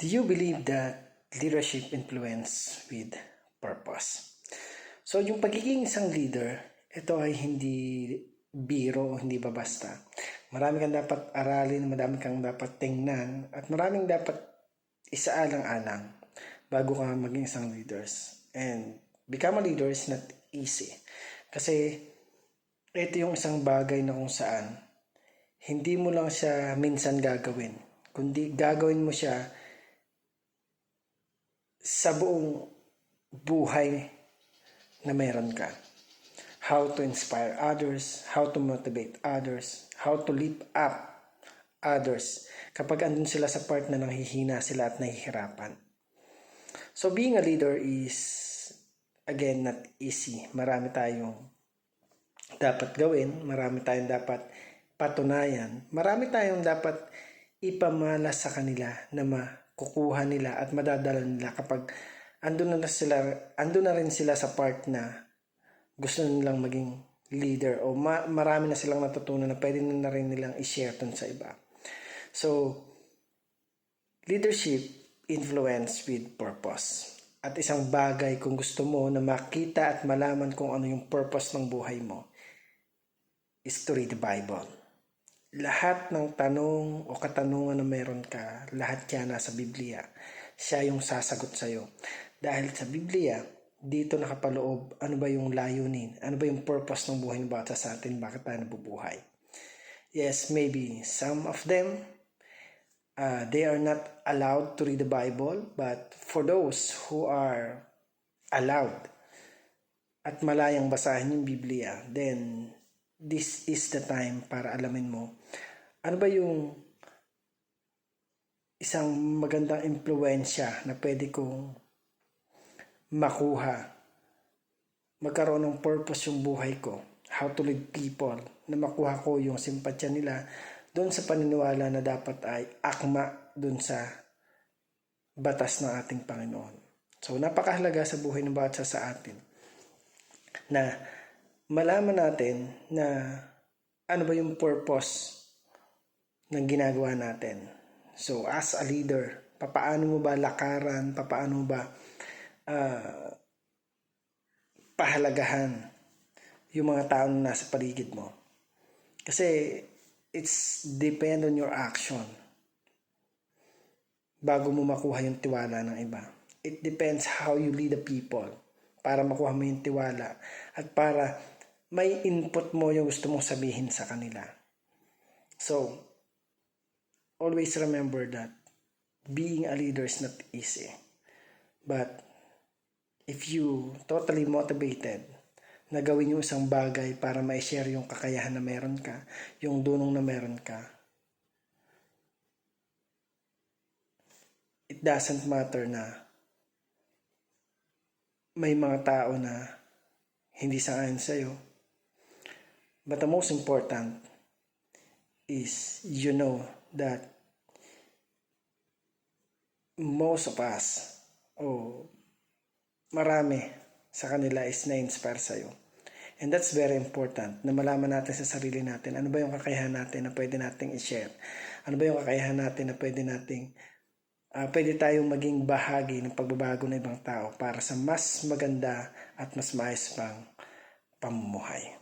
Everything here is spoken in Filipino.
Do you believe that leadership influence with purpose? So, yung pagiging isang leader, ito ay hindi biro, hindi babasta. Marami kang dapat aralin, marami kang dapat tingnan, at maraming dapat isaalang-alang bago ka maging isang leaders. And become a leader is not easy. Kasi ito yung isang bagay na kung saan hindi mo lang siya minsan gagawin, kundi gagawin mo siya sa buong buhay na meron ka. How to inspire others, how to motivate others, how to lift up others kapag andun sila sa part na nanghihina sila at nahihirapan. So being a leader is, again, not easy. Marami tayong dapat gawin, marami tayong dapat patunayan, marami tayong dapat ipamalas sa kanila na makukuha nila at madadala nila kapag andun na rin sila sa part na gusto nilang maging leader o marami na silang natutunan na pwede na rin nilang i-share dun sa iba. So, leadership influence with purpose. At isang bagay kung gusto mo na makita at malaman kung ano yung purpose ng buhay mo is to read the Bible. Lahat ng tanong o katanungan na meron ka, lahat yan nasa Biblia. Siya yung sasagot sa'yo. Dahil sa Biblia, dito nakapaloob ano ba yung layunin, ano ba yung purpose ng buhay ng bawat sa atin, bakit tayo nabubuhay. Yes, maybe some of them, they are not allowed to read the Bible, but for those who are allowed at malayang basahin yung Biblia, then this is the time para alamin mo ano ba yung isang magandang impluensya na pwede kong makuha, magkaroon ng purpose yung buhay ko, how to lead people, na makuha ko yung simpatya nila doon sa paniniwala na dapat ay akma doon sa batas ng ating Panginoon. So napakahalaga sa buhay ng bawat sa atin na malaman natin na ano ba yung purpose ng ginagawa natin. So as a leader, papaano mo ba lakaran, papaano mo ba pahalagahan yung mga taong nasa paligid mo. Kasi it's depend on your action bago mo makuha yung tiwala ng iba. It depends how you lead the people para makuha mo yung tiwala at para may input mo yung gusto mong sabihin sa kanila. So, always remember that being a leader is not easy. But if you totally motivated na gawin yung isang bagay para ma-share yung kakayahan na meron ka, yung dunong na meron ka, it doesn't matter na may mga tao na hindi sang-ayon sa'yo. But the most important is you know that most of us, marami sa kanila is na-inspire sa'yo. And that's very important na malaman natin sa sarili natin ano ba yung kakayahan natin na pwede nating i-share. Ano ba yung kakayahan natin na pwede tayong maging bahagi ng pagbabago ng ibang tao para sa mas maganda at mas maayos pang pamumuhay.